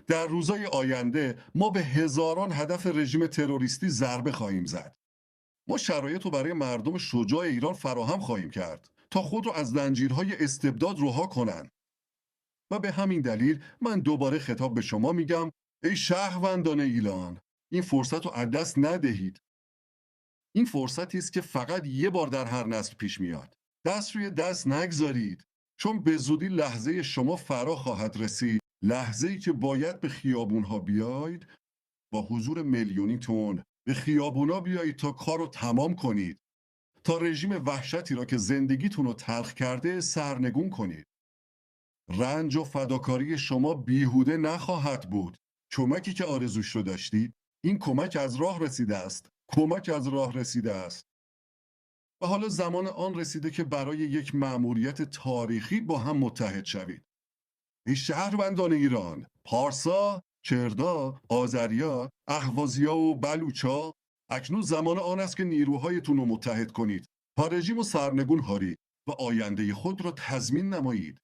در روزهای آینده ما به هزاران هدف رژیم تروریستی ضربه خواهیم زد. ما شرایط رو برای مردم شجاع ایران فراهم خواهیم کرد تا خود را از زنجیرهای استبداد رها کنند. و به همین دلیل من دوباره خطاب به شما میگم: ای شهروندان ایران، این فرصت رو از دست ندهید. این فرصتی است که فقط یه بار در هر نسل پیش میاد. دست روی دست نگذارید، چون به زودی لحظه شما فرا خواهد رسید. لحظه‌ای که باید به خیابونها بیایید، با حضور میلیونیتون به خیابونا بیایید تا کار رو تمام کنید، تا رژیم وحشتی را که زندگیتون رو تلخ کرده سرنگون کنید. رنج و فداکاری شما بیهوده نخواهد بود. کمکی که آرزوش رو داشتید، این کمک از راه رسیده است. کمک از راه رسیده است. و حالا زمان آن رسیده که برای یک مأموریت تاریخی با هم متحد شوید. ای شهروندان ایران، پارسا، کردا، آذریا، اهوازیا و بلوچا، اکنون زمان آن است که نیروهایتون رو متحد کنید تا رژیم و سرنگون هارید و آینده خود را تضمین نمایید.